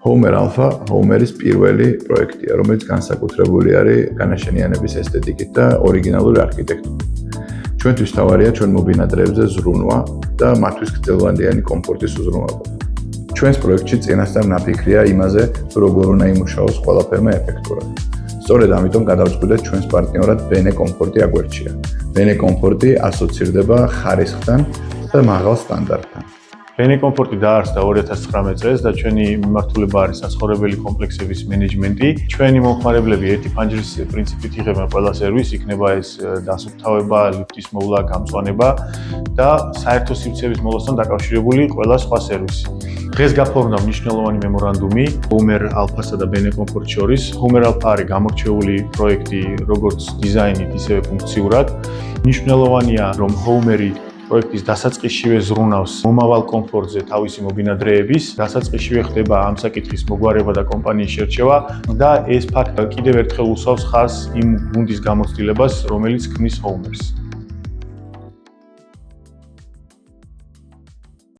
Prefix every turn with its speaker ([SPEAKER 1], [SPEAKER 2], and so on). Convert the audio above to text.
[SPEAKER 1] Homer Alpha Homeris პირველი პროექტია, რომელიც განსაკუთრებული არის განაშენიანების ესთეტიკით და ორიგინალური არქიტექტურით. ჩვენთვის თავარია ჩვენ მობინადრეებზე ზრუნვა და მათთვის გრძელვადიანი კომფორტის უზრუნველყოფა. ჩვენს პროექტში წინასწარ ნაფიქრია იმაზე, თუ როგორ უნდა იმუშაოს ყველაფერმა ეფექტურად. სწორედ ამიტომ გადავწყვიტეთ ჩვენს პარტნიორად Bene Comfort-ი აგვერჩია. Bene Comfort-ი ასოცირდება ხარისხთან და მაღალ სტანდარტთან.
[SPEAKER 2] Bene Comfort-ი დაარსდა 2019 წელს და ჩვენი მიმართულება არის საცხოვრებელი კომპლექსების მენეჯმენტი. ჩვენი მომხმარებლები ერთი ფანჯრის პრინციპით იღებენ ყველა სერვისს, იქნება ეს დასუფთავება, ლიფტის მოვლა, გამწვანება და საერთო სივრცეების მოლასთან დაკავშირებული ყველა სხვა სერვისი. დღეს გაფორმდა მნიშვნელოვანი მემორანდუმი Homer Alpha-სა და Bene Comfort-ის შორის. Homer Alpha არის გამორჩეული პროექტი როგორც დიზაინით, ისევე ფუნქციურად. მნიშვნელოვანია, რომ Homer-ი პროექტის დასაწყისშივე ზრუნავს მომავალ კომფორტზე თავისი მობინადრეების, დასაწყისშივე ხდება ამ საკითხის მოგვარება და კომპანიის შერჩევა და ეს ფაქტი კიდევ ერთხელ უსვავს ხაზს იმ გუნდის გამოცდილებას, რომელიც ქმნის Homer-ს.